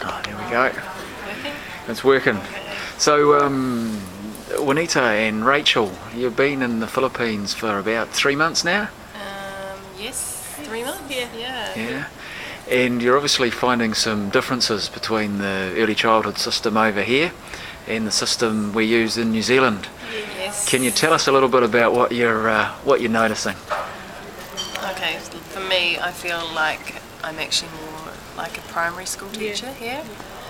Oh, there we go. Working? It's working. Okay. So, Juanita and Rachel, you've been in the Philippines for about 3 months now? Yes, 3 months? Yeah. Yeah. And you're obviously finding some differences between the early childhood system over here and the system we use in New Zealand. Yes. Can you tell us a little bit about what you're noticing? Okay, for me, I feel like I'm actually more like a primary school teacher here.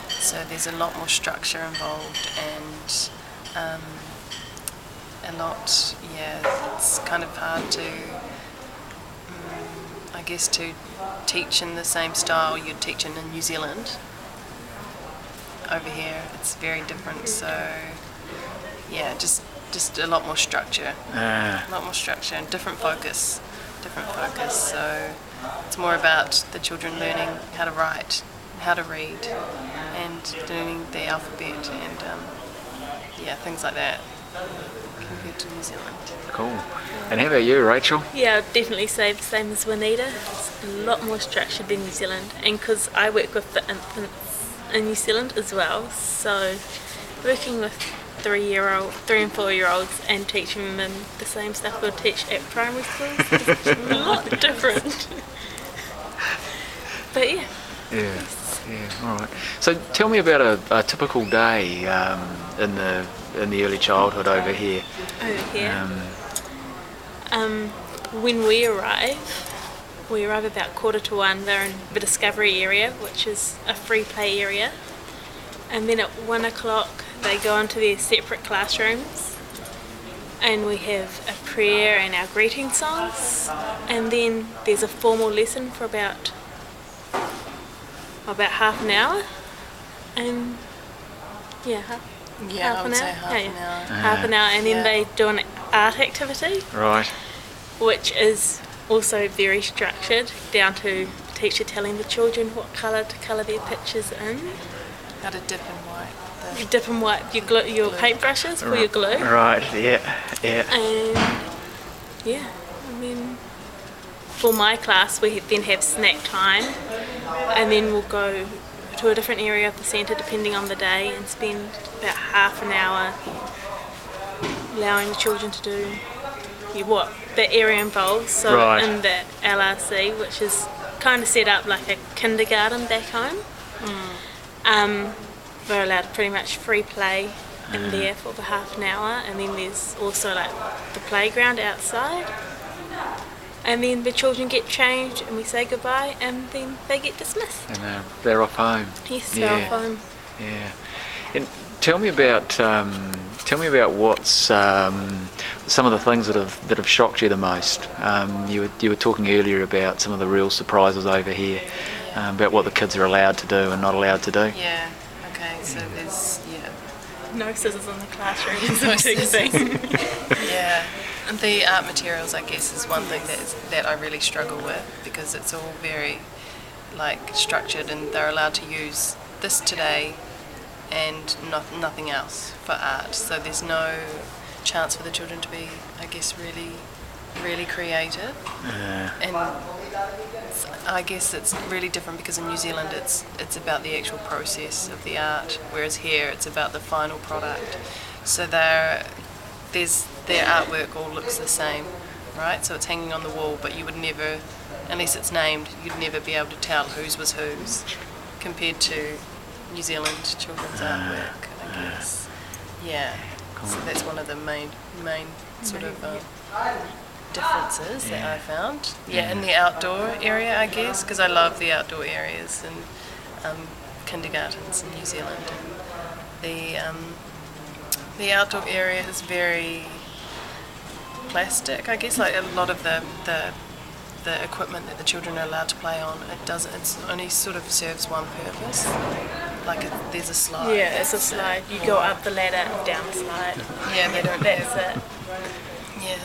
So there's a lot more structure involved and a lot, it's kind of hard to, I guess, to teach in the same style you'd teach in New Zealand. Over here, it's very different, so yeah, just a lot more structure. A lot more structure and different focus. So it's more about the children learning how to write, how to read, and learning the alphabet and things like that compared to New Zealand. Cool. And how about you, Rachel? Yeah, I'd definitely say the same as Juanita. It's a lot more structured than New Zealand, and because I work with the infants in New Zealand as well, so working with 3 and 4 year olds and teaching them the same stuff we'll teach at primary schools is a lot different. But yeah. Yeah, all right. So tell me about a typical day in the early childhood over here. When we arrive about 1:45. They're in the Discovery area, which is a free play area. And then at 1 o'clock they go into their separate classrooms and we have a prayer and our greeting songs, and then there's a formal lesson for about half an hour, and half an hour. Half an hour, and then they do an art activity, Right. which is also very structured, down to the teacher telling the children what colour to colour their pictures in. How to dip and wipe. You dip and wipe your paintbrushes for your glue. Right, yeah. And then for my class we then have snack time, and then we'll go to a different area of the centre depending on the day and spend about half an hour allowing the children to do what the area involves. So Right. in the LRC, which is kind of set up like a kindergarten back home, we're allowed pretty much free play in there for the half an hour, and then there's also like the playground outside, and then the children get changed and we say goodbye and then they get dismissed. And they're off home. Yes, they're off home. Yeah. And tell me about what's some of the things that have shocked you the most. You were talking earlier about some of the real surprises over here, about what the kids are allowed to do and not allowed to do. Yeah. Okay. So there's No scissors in the classroom is a big thing. Yeah. And the art materials, I guess, is one thing that I really struggle with, because it's all very structured, and they're allowed to use this today and nothing else for art. So there's no chance for the children to be, I guess, really creative. And I guess it's really different because in New Zealand it's about the actual process of the art, whereas here it's about the final product. So their artwork all looks the same, right? So it's hanging on the wall, but you would never, unless it's named, you'd never be able to tell whose was whose, compared to New Zealand children's artwork, I guess. Yeah. Cool. So that's one of the main sort of differences that I found. Yeah, in the outdoor area, I guess, because I love the outdoor areas and kindergartens in New Zealand. And the outdoor area is very plastic, I guess. Like a lot of the equipment that the children are allowed to play on, it only sort of serves one purpose. There's a slide. Yeah, it's a slide. You go up the ladder and down the slide. Yeah, they don't. That's it. Yeah.